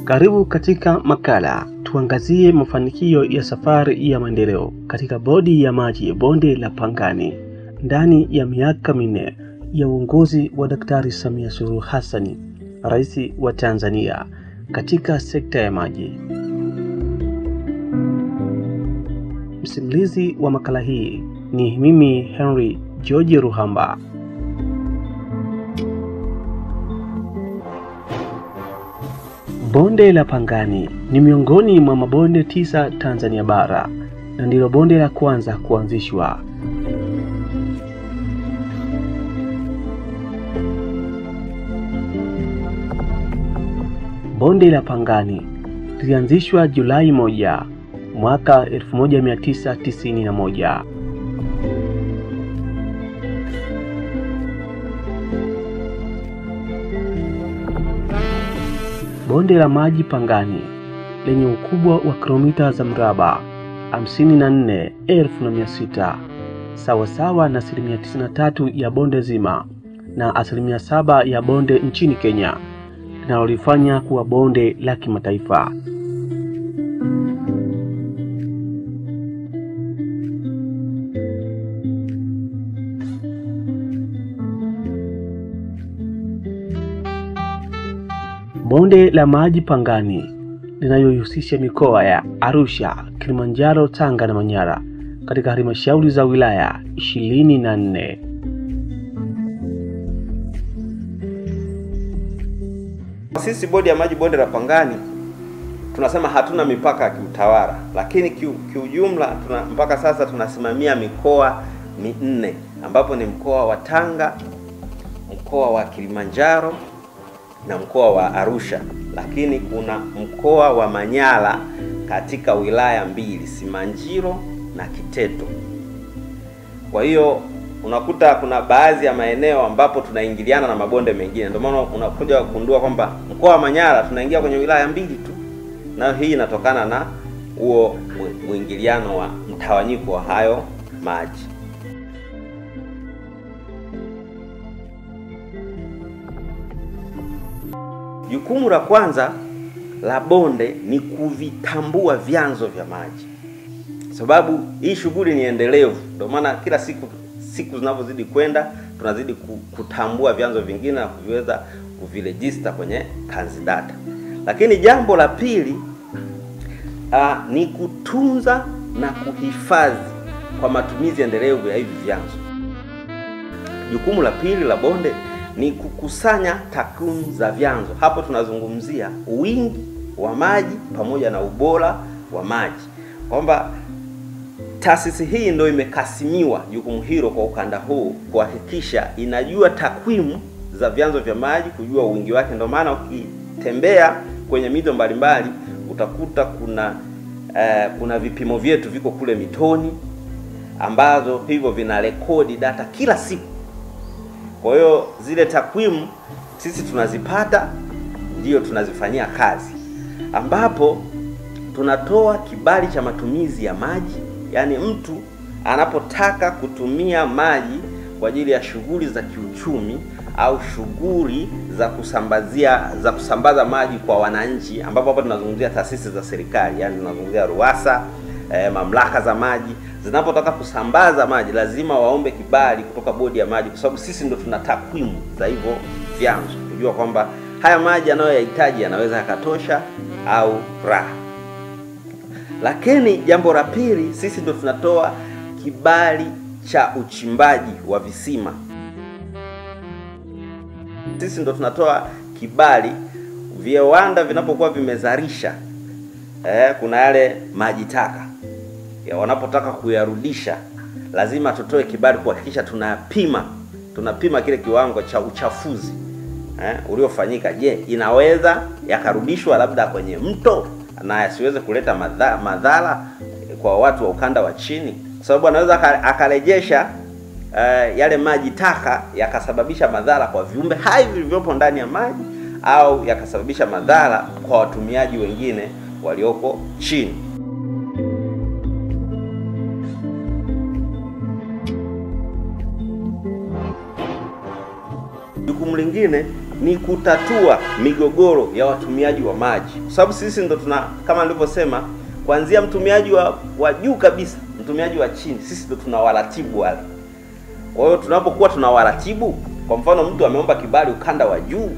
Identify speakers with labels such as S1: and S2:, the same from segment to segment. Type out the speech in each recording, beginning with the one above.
S1: Karibu katika makala, tuangazie mafanikio ya safari ya maendeleo katika bodi ya maji bonde la Pangani ndani ya miaka 4 ya uongozi wa Daktari Samia Suluhu Hassan, Rais wa Tanzania, katika sekta ya maji. Msimulizi wa makala hii ni mimi Henry George Ruhamba. Bonde la Pangani ni miongoni mwa mabonde 9 Tanzania bara na ndilo bonde la kwanza kuanzishwa. Bonde la Pangani lilianzishwa Julai 1 mwaka 1991. Bonde la maji Pangani lenye ukubwa wa kilomita za mraba 54,600 sawasawa na 93% ya bonde zima na 7% ya bonde nchini Kenya, linalolifanya kuwa bonde la kimataifa. Bonde la maji Pangani linayohusisha mikoa ya Arusha, Kilimanjaro, Tanga na Manyara katika halmashauri za wilaya 24.
S2: Sisi bodi ya maji bonde la Pangani tunasema hatuna mipaka ya kiutawala, lakini kiujumla mpaka sasa tunasimamia mikoa 4 ambapo ni mkoa wa Tanga, mkoa wa Kilimanjaro na mkoa wa Arusha, lakini kuna mkoa wa Manyara katika wilaya 2, Simanjiro na Kiteto. Kwa hiyo unakuta kuna baadhi ya maeneo ambapo tunaingiliana na mabonde mengine. Ndio maana unakuja kugundua kwamba mkoa wa Manyara tunaingia kwenye wilaya 2 tu. Na hii inatokana na huo mwingiliano wa mtawanyiko wa hayo maji. Jukumu la kwanza la bonde ni kuvitambua vyanzo vya maji, sababu hii shughuli ni endelevu. Ndio maana kila siku zinavyozidi kwenda tunazidi kutambua vyanzo vingine na kuviweza kuviregister kwenye Kanzidata. Lakini jambo la pili ni kutunza na kuhifadhi kwa matumizi endelevu ya hivi vyanzo. Jukumu la pili la bonde ni kukusanya takwimu za vyanzo. Hapo tunazungumzia wingi wa maji pamoja na ubora wa maji, kwamba taasisi hii ndio imekasimiwa jukumu hilo kwa ukanda huu kuhakikisha inajua takwimu za vyanzo vya maji, kujua wingi wake. Ndio maana ukitembea kwenye mito mbalimbali utakuta kuna vipimo vyetu viko kule mitoni ambazo hivyo vina rekodi data kila siku. Kwa hiyo zile takwimu sisi tunazipata, ndio tunazifanyia kazi, ambapo tunatoa kibali cha matumizi ya maji. Yaani mtu anapotaka kutumia maji kwa ajili ya shughuli za kiuchumi au shughuli za kusambaza maji kwa wananchi, ambapo hapa tunazungumzia taasisi za serikali, yani tunazungumzia RUWASA, mamlaka za maji, zinapotaka kusambaza maji lazima waombe kibali kutoka bodi ya maji, kwa sababu sisi ndio tuna takwimu za hivyo vyanzo kujua kwamba haya maji anayoyahitaji yanaweza yakatosha au la. Lakini jambo la pili, sisi ndio tunatoa kibali cha uchimbaji wa visima. Sisi ndio tunatoa kibali viwanda vinapokuwa vimezalisha kuna yale maji taka ya wanapotaka kuyarudisha, lazima tutoe kibali kuhakikisha tunapima kile kiwango cha uchafuzi uliofanyika. Je, inaweza yakarudishwa labda kwenye mto na yasiweze kuleta madhara kwa watu wa ukanda wa chini? Kwa sababu anaweza akarejesha yale maji taka yakasababisha madhara kwa viumbe hai vilivyopo ndani ya maji, au yakasababisha madhara kwa watumiaji wengine walioko chini. Jukumu lingine ni kutatua migogoro ya watumiaji wa maji, kwa sababu sisi ndo kama nilivyosema, kuanzia mtumiaji wa juu kabisa, mtumiaji wa chini, sisi ndo tunawaratibu wale. Kwa hiyo tunapokuwa tunawaratibu, kwa mfano mtu ameomba kibali ukanda wa juu,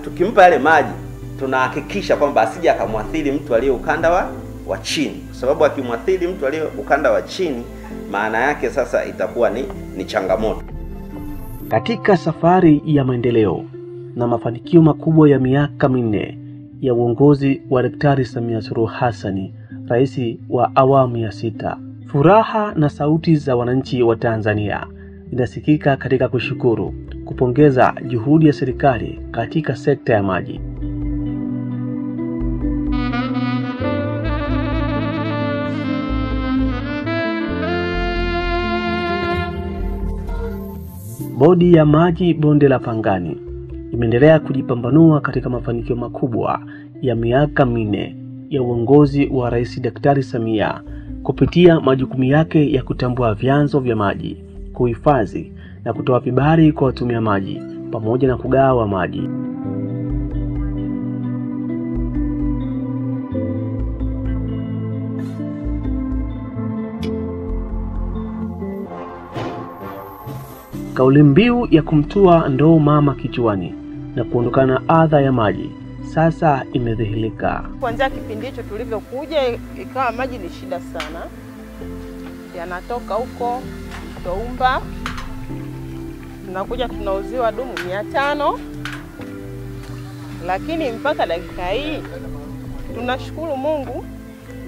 S2: tukimpa yale maji tunahakikisha kwamba asije akamwathiri mtu aliye ukanda wa chini, kwa sababu akimwathiri mtu aliye ukanda wa chini, maana yake sasa itakuwa ni changamoto.
S1: Katika safari ya maendeleo na mafanikio makubwa ya miaka 4 ya uongozi wa Daktari Samia Suluhu Hassan, rais wa awamu ya 6, furaha na sauti za wananchi wa Tanzania zinasikika katika kushukuru, kupongeza juhudi ya serikali katika sekta ya maji. Bodi ya maji bonde la Pangani imeendelea kujipambanua katika mafanikio makubwa ya miaka 4 ya uongozi wa Rais Daktari Samia kupitia majukumu yake ya kutambua vyanzo vya maji, kuhifadhi na kutoa vibali kwa watumia maji pamoja na kugawa maji. Kauli mbiu ya kumtua ndoo mama kichwani na kuondokana na adha ya maji sasa imedhihirika.
S3: Kuanzia kipindi hicho tulivyokuja, ikawa maji ni shida sana, yanatoka huko Toumba, tunakuja tunauziwa dumu 500, lakini mpaka dakika hii tunashukuru Mungu,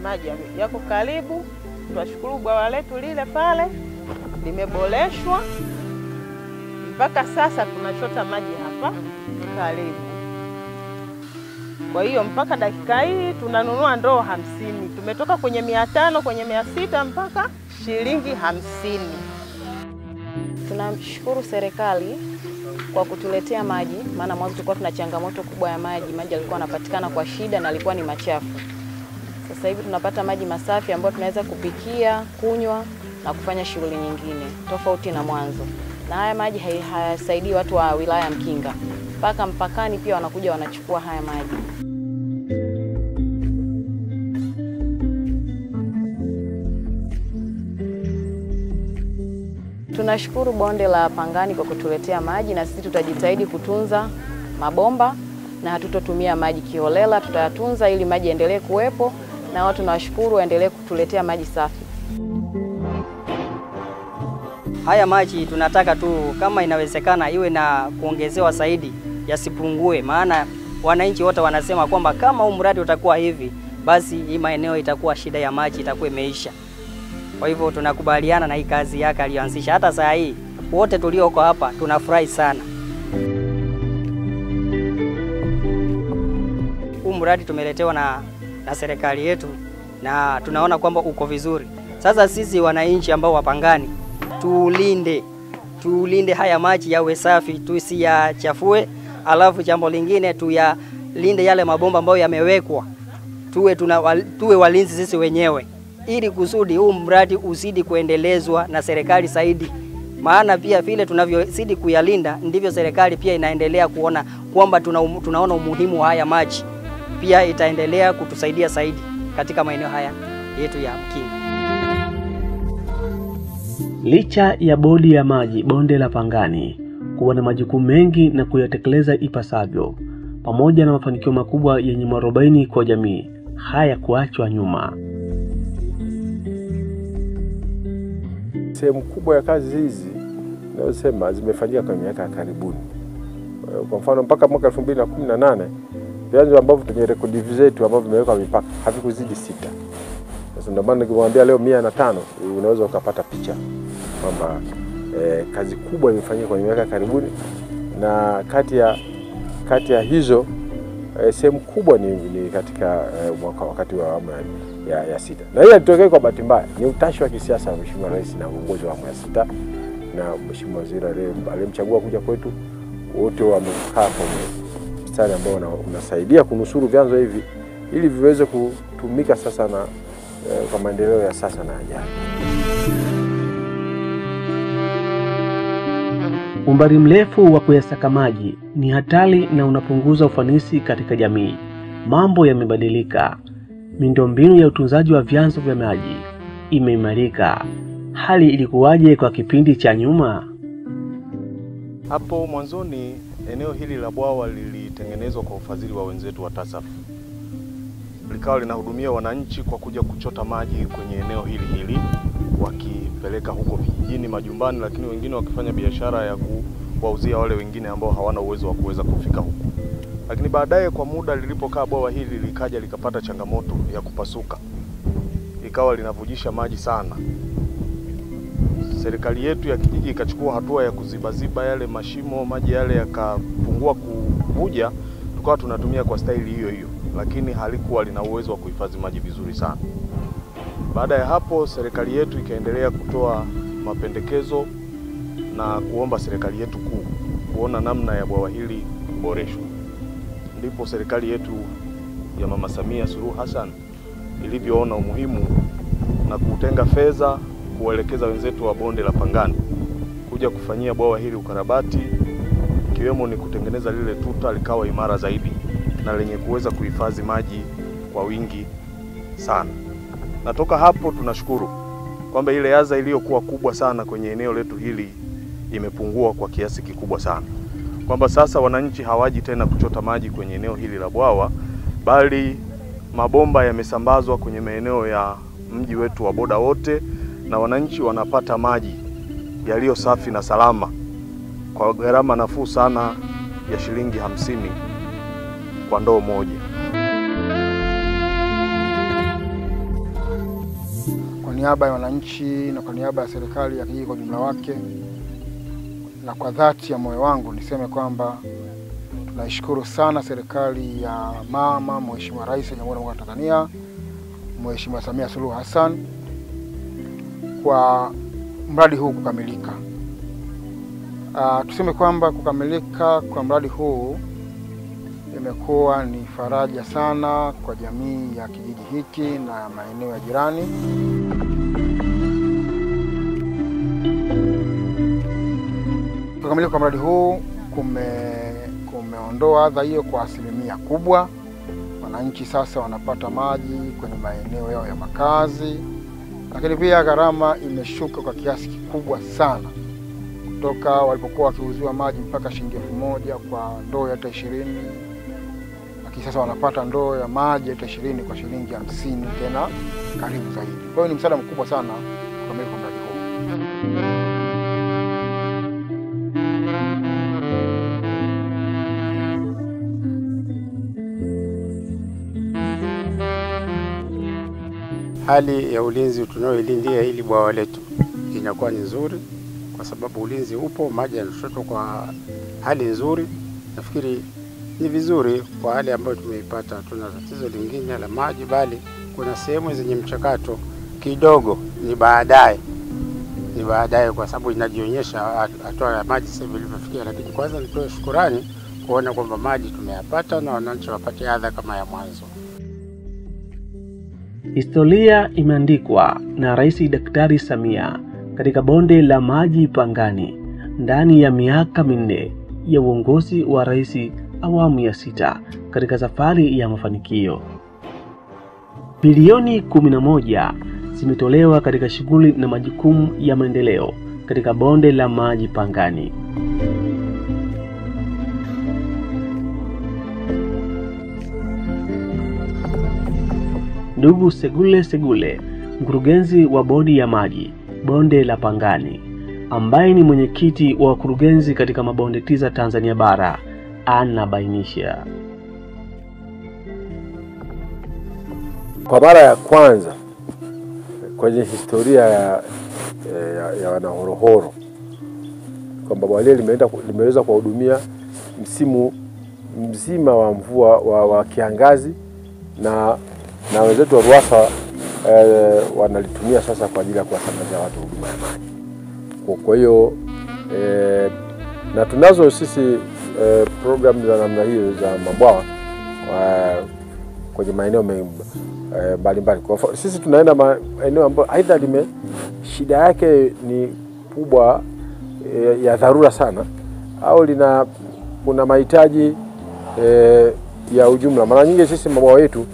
S3: maji yako karibu. Tunashukuru bwawa letu lile pale limeboreshwa, mpaka sasa tunachota maji hapa karibu. Kwa hiyo mpaka dakika hii tunanunua ndoo 50. Tumetoka kwenye 500 kwenye 600 mpaka shilingi 50.
S4: Tunamshukuru serikali kwa kutuletea maji, maana mwanzo tulikuwa tuna changamoto kubwa ya maji. Maji yalikuwa yanapatikana kwa shida na yalikuwa ni machafu. Sasa hivi tunapata maji masafi ambayo tunaweza kupikia, kunywa na kufanya shughuli nyingine tofauti na mwanzo. Na haya maji hayasaidii watu wa wilaya Mkinga, mpaka mpakani pia wanakuja wanachukua haya maji. Tunashukuru bonde la Pangani kwa kutuletea maji, na sisi tutajitahidi kutunza mabomba na hatutotumia maji kiholela. Tutayatunza ili maji endelee kuwepo, na watu tunawashukuru waendelee kutuletea maji safi.
S5: Haya maji tunataka tu kama inawezekana iwe na kuongezewa zaidi, yasipungue, maana wananchi wote wanasema kwamba kama huu mradi utakuwa hivi, basi hii maeneo itakuwa shida ya maji itakuwa imeisha. Kwa hivyo tunakubaliana na hii kazi yake aliyoanzisha. Hata saa hii wote tulioko hapa tunafurahi sana. Huu mradi tumeletewa na serikali yetu na tunaona kwamba uko vizuri. Sasa sisi wananchi ambao wa Pangani tuulinde haya maji yawe safi, tusiyachafue. Alafu jambo lingine tuyalinde yale mabomba ambayo yamewekwa. Tuwe walinzi sisi wenyewe, ili kusudi huu mradi uzidi kuendelezwa na serikali zaidi. Maana pia vile tunavyozidi kuyalinda ndivyo serikali pia inaendelea kuona kwamba tunaona umuhimu wa haya maji, pia itaendelea kutusaidia zaidi katika maeneo haya yetu ya Mkinga.
S1: Licha ya bodi ya maji bonde la Pangani kuwa na majukumu mengi na kuyatekeleza ipasavyo, pamoja na mafanikio makubwa yenye mwarobaini kwa jamii, haya kuachwa nyuma.
S6: Sehemu kubwa ya kazi hizi nasema zimefanyika kwa miaka ya karibuni. Kwa mfano mpaka mwaka 2018 vyanzo ambavyo kwenye rekodi zetu ambavyo vimewekwa mipaka havikuzidi 6. Sasa ndio maana nikimwambia leo 105 unaweza ukapata picha kwamba kazi kubwa imefanyika kwa miaka karibuni, na kati ya hizo sehemu kubwa ni katika wakati wa awamu ya 6. Na hiyo ilitokea kwa bahati mbaya, ni utashi wa kisiasa wa Mheshimiwa Rais na uongozi wa awamu ya 6 na Mheshimiwa Waziri aliyemchagua kuja kwetu, wote wamekaa kwenye mstari ambao unasaidia kunusuru vyanzo hivi ili viweze kutumika sasa na kwa maendeleo ya sasa na yajayo.
S1: Umbali mrefu wa kuyasaka maji ni hatari na unapunguza ufanisi katika jamii. Mambo yamebadilika. Miundombinu ya utunzaji wa vyanzo vya maji imeimarika. Hali ilikuwaje kwa kipindi cha nyuma?
S7: Hapo mwanzoni eneo hili la bwawa lilitengenezwa kwa ufadhili wa wenzetu wa TASAF. Likawa linahudumia wananchi kwa kuja kuchota maji kwenye eneo hili wakipeleka huko vijijini, majumbani, lakini wengine wakifanya biashara ya kuwauzia wale wengine ambao hawana uwezo wa kuweza kufika huko. Lakini baadaye kwa muda lilipokaa bwawa hili likaja likapata changamoto ya kupasuka. Ikawa linavujisha maji sana. Serikali yetu ya kijiji ikachukua hatua ya kuzibaziba yale mashimo, maji yale yakapungua kuvuja, tukawa tunatumia kwa staili hiyo hiyo, lakini halikuwa lina uwezo wa kuhifadhi maji vizuri sana. Baada ya hapo serikali yetu ikaendelea kutoa mapendekezo na kuomba serikali yetu kuu kuona namna ya bwawa hili kuboreshwa. Ndipo serikali yetu ya Mama Samia Suluhu Hassan ilivyoona umuhimu na kutenga fedha kuelekeza wenzetu wa bonde la Pangani kuja kufanyia bwawa hili ukarabati, ikiwemo ni kutengeneza lile tuta likawa imara zaidi na lenye kuweza kuhifadhi maji kwa wingi sana. Na toka hapo tunashukuru kwamba ile adha iliyokuwa kubwa sana kwenye eneo letu hili imepungua kwa kiasi kikubwa sana. Kwamba sasa wananchi hawaji tena kuchota maji kwenye eneo hili la bwawa, bali mabomba yamesambazwa kwenye maeneo ya mji wetu wa Boda wote, na wananchi wanapata maji yaliyo safi na salama kwa gharama nafuu sana ya shilingi 50 kwa ndoo moja.
S8: Kwa niaba ya wananchi na kwa niaba ya serikali ya kijiji kwa jumla wake, na kwa dhati ya moyo wangu niseme kwamba tunaishukuru sana serikali ya mama Mheshimiwa Rais wa Jamhuri ya Muungano wa Tanzania, Mheshimiwa Samia Suluhu Hassan, kwa mradi huu kukamilika. Tuseme kwamba kukamilika kwa mradi huu imekuwa ni faraja sana kwa jamii ya kijiji hiki na maeneo ya jirani. Kukamilika kwa mradi huu kumeondoa adha hiyo kwa asilimia kubwa. Wananchi sasa wanapata maji kwenye maeneo yao ya makazi, lakini pia gharama imeshuka kwa kiasi kikubwa sana. Kutoka walipokuwa wakiuziwa maji mpaka shilingi 1000 kwa ndoo ya 20, lakini sasa wanapata ndoo ya maji ya 20 kwa shilingi 50, tena karibu zaidi. Kwa hiyo ni msaada mkubwa sana kukamilika kwa mradi huu.
S9: Hali ya ulinzi tunayoilindia hili bwawa letu inakuwa ni nzuri, kwa sababu ulinzi upo, maji yanachotwa kwa hali nzuri. Nafikiri ni vizuri kwa hali ambayo tumeipata. Tuna tatizo lingine la maji, bali kuna sehemu zenye mchakato kidogo, ni baadaye kwa sababu inajionyesha hatua ya maji sasa ilivyofikia. Lakini kwanza nitoe shukrani kuona kwamba maji tumeyapata na wananchi wapate adha kama ya mwanzo.
S1: Historia imeandikwa na Rais Daktari Samia katika bonde la maji Pangani ndani ya miaka 4 ya uongozi wa rais awamu ya 6 katika safari ya mafanikio. Bilioni 11 zimetolewa katika shughuli na majukumu ya maendeleo katika bonde la maji Pangani. Ndugu Segule, mkurugenzi wa bodi ya maji bonde la Pangani, ambaye ni mwenyekiti wa wakurugenzi katika mabonde 9 Tanzania bara, anabainisha.
S6: Kwa mara ya kwanza kwenye historia ya wanahorohoro kwamba bwawa limeweza kuhudumia msimu mzima wa mvua wa kiangazi, na wenzetu wa RUWASA wanalitumia sasa kwa ajili ya kuwasambazia watu huduma ya maji. Kwa hiyo na tunazo sisi programu za namna hiyo za mabwawa kwenye maeneo mbalimbali. Kwa sisi tunaenda maeneo ambayo aidha shida yake ni kubwa ya dharura sana au kuna mahitaji ya ujumla. Mara nyingi sisi mabwawa yetu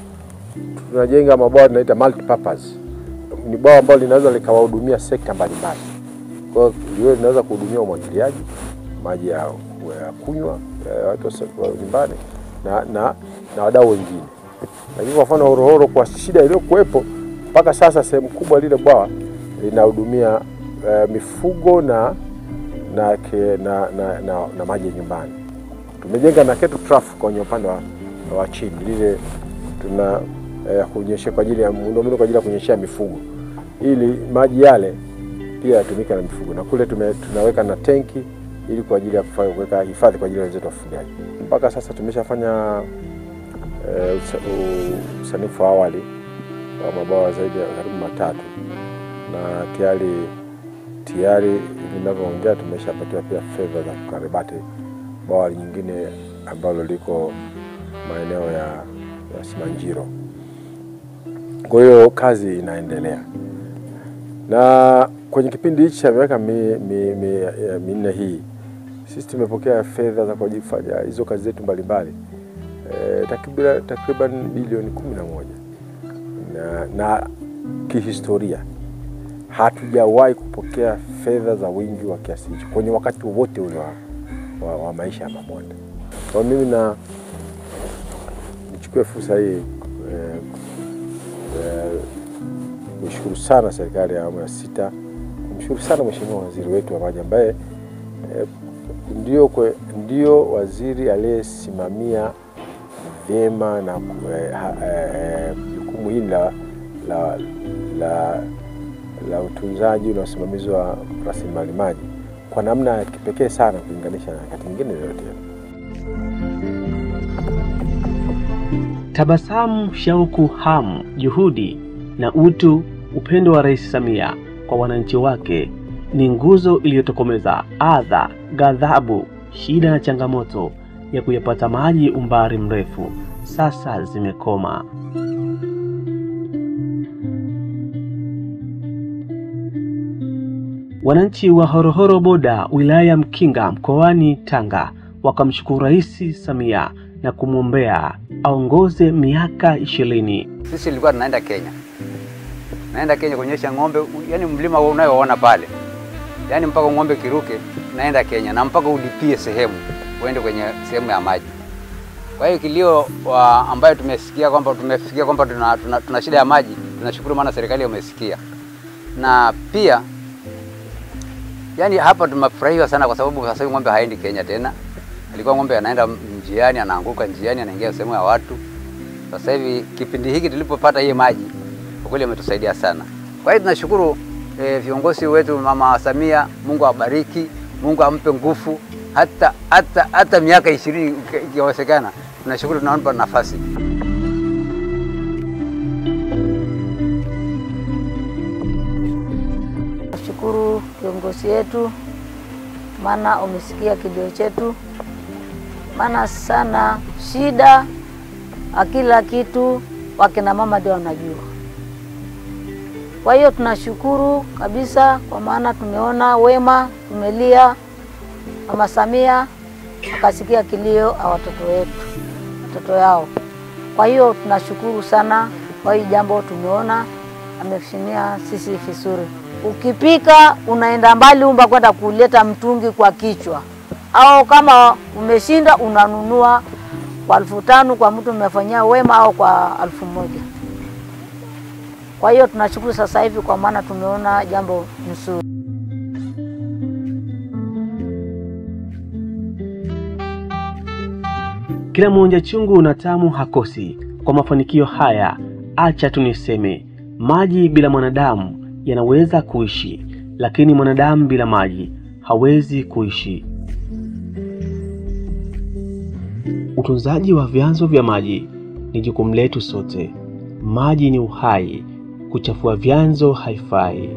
S6: tunajenga mabwawa tunaita multi purpose. Ni bwawa ambalo linaweza likawahudumia sekta mbalimbali. Kwa hiyo linaweza kuhudumia umwagiliaji, maji ya kunywa, watu wa nyumbani na wadau wengine. Lakini kwa mfano Horohoro, kwa shida iliyokuwepo mpaka sasa, sehemu kubwa lile bwawa linahudumia mifugo na maji ya nyumbani. Tumejenga na ketu trough kwenye upande wa chini, lile tuna kunyeshea kwa ajili ya muundombinu kwa ajili ya kunyeshea mifugo, ili maji yale pia yatumike na mifugo, na kule tunaweka na tenki ili kwa ajili ya kuweka hifadhi kwa ajili ya wenzetu wafugaji. Mpaka sasa tumeshafanya usanifu awali wa mabwawa zaidi ya karibu 3, na tayari ninavyoongea tumeshapatiwa pia fedha za kukarabati bwawa nyingine ambalo liko maeneo ya Simanjiro. Kwa hiyo kazi inaendelea. Na kwenye kipindi hichi cha miaka minne hii, sisi tumepokea fedha za kujifanya hizo kazi zetu mbalimbali takriban bilioni 11. Na kihistoria hatujawahi kupokea fedha za wingi wa kiasi hicho kwenye wakati wote ule wa maisha ya mabonde. Kwa mimi nichukue fursa hii kushukuru sana serikali ya awamu ya 6, kumshukuru sana Mheshimiwa Waziri wetu wa Maji ambaye ndio waziri aliyesimamia vyema na jukumu hili la utunzaji na usimamizi wa rasilimali maji kwa namna ya kipekee sana kulinganisha na wakati mwingine yote.
S1: Tabasamu, shauku, hamu, juhudi na utu, upendo wa Rais Samia kwa wananchi wake ni nguzo iliyotokomeza adha, ghadhabu, shida na changamoto ya kuyapata maji umbali mrefu. Sasa zimekoma. Wananchi wa Horohoro Boda, wilaya Mkinga, mkoani Tanga, wakamshukuru Rais Samia na kumwombea aongoze miaka 20.
S10: Sisi tulikuwa tunaenda Kenya. Naenda Kenya kunyesha ng'ombe, yani mlima unayoona pale. Yani mpaka ng'ombe kiruke, naenda Kenya na mpaka ulipie sehemu uende kwenye sehemu ya maji. Kwa hiyo kilio ambayo tumefikia kwamba tuna shida ya maji, tunashukuru maana serikali imesikia. Na pia yani hapa tumefurahiwa sana kwa sababu sasa ng'ombe haendi Kenya tena. Alikuwa ng'ombe anaenda njiani, anaanguka njiani, anaingia sehemu ya watu. Sasa hivi kipindi hiki tulipopata hii maji, kwa kweli ametusaidia sana. Kwa hiyo tunashukuru viongozi wetu, Mama Samia, Mungu awabariki, Mungu ampe nguvu hata miaka 20 ikiwezekana. Tunashukuru, tunaomba nafasi.
S11: Nashukuru viongozi wetu maana umesikia kilio chetu. Maana sana shida kila kitu wakina mama ndio wanajua. Kwa hiyo tunashukuru kabisa kwa maana tumeona wema, tumelia, Mama Samia akasikia kilio watoto wetu, watoto yao. Kwa hiyo tunashukuru sana kwa hii jambo, tumeona amefanyia sisi vizuri. Ukipika unaenda mbali umba kwenda kuleta mtungi kwa kichwa, au kama umeshinda unanunua kwa 5,000 kwa mtu umefanyia wema, au kwa 1,000. Kwa hiyo tunashukuru sasa hivi kwa maana tumeona jambo nzuri.
S1: Kila mmoja chungu na tamu hakosi. Kwa mafanikio haya, acha tuniseme, maji bila mwanadamu yanaweza kuishi, lakini mwanadamu bila maji hawezi kuishi. Utunzaji wa vyanzo vya maji ni jukumu letu sote. Maji ni uhai, kuchafua vyanzo haifai.